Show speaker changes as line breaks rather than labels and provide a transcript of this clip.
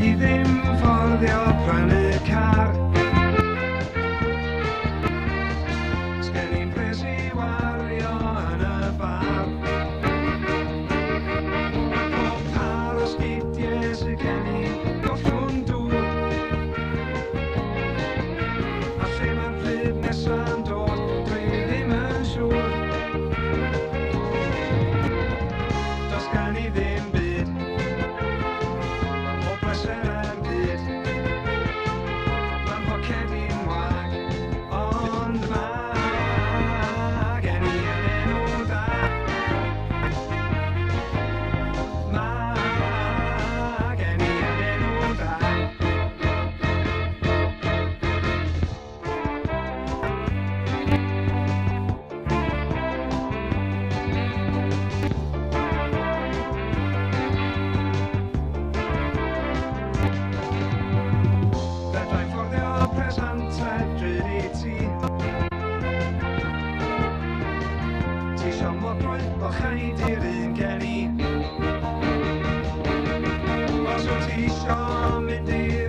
i ddim fforddio prynu car. Sgen i'n pres i wario yn y bar. Pob par o sgidiau sydd gen i gollwng dŵr. A lle mae'r pryd nesaf yn dod, dwi ddim yn siŵr. Does gen i ddim byd o bleser yn byd. Ma'n poced i'n wag, ond ma' gen i enw da. Ma' gen i enw da. Fedrai fforddio presantau drud i ti. Tisio modrwydd o chaid i'r un gen i. Os wyt ti isio mynd i'r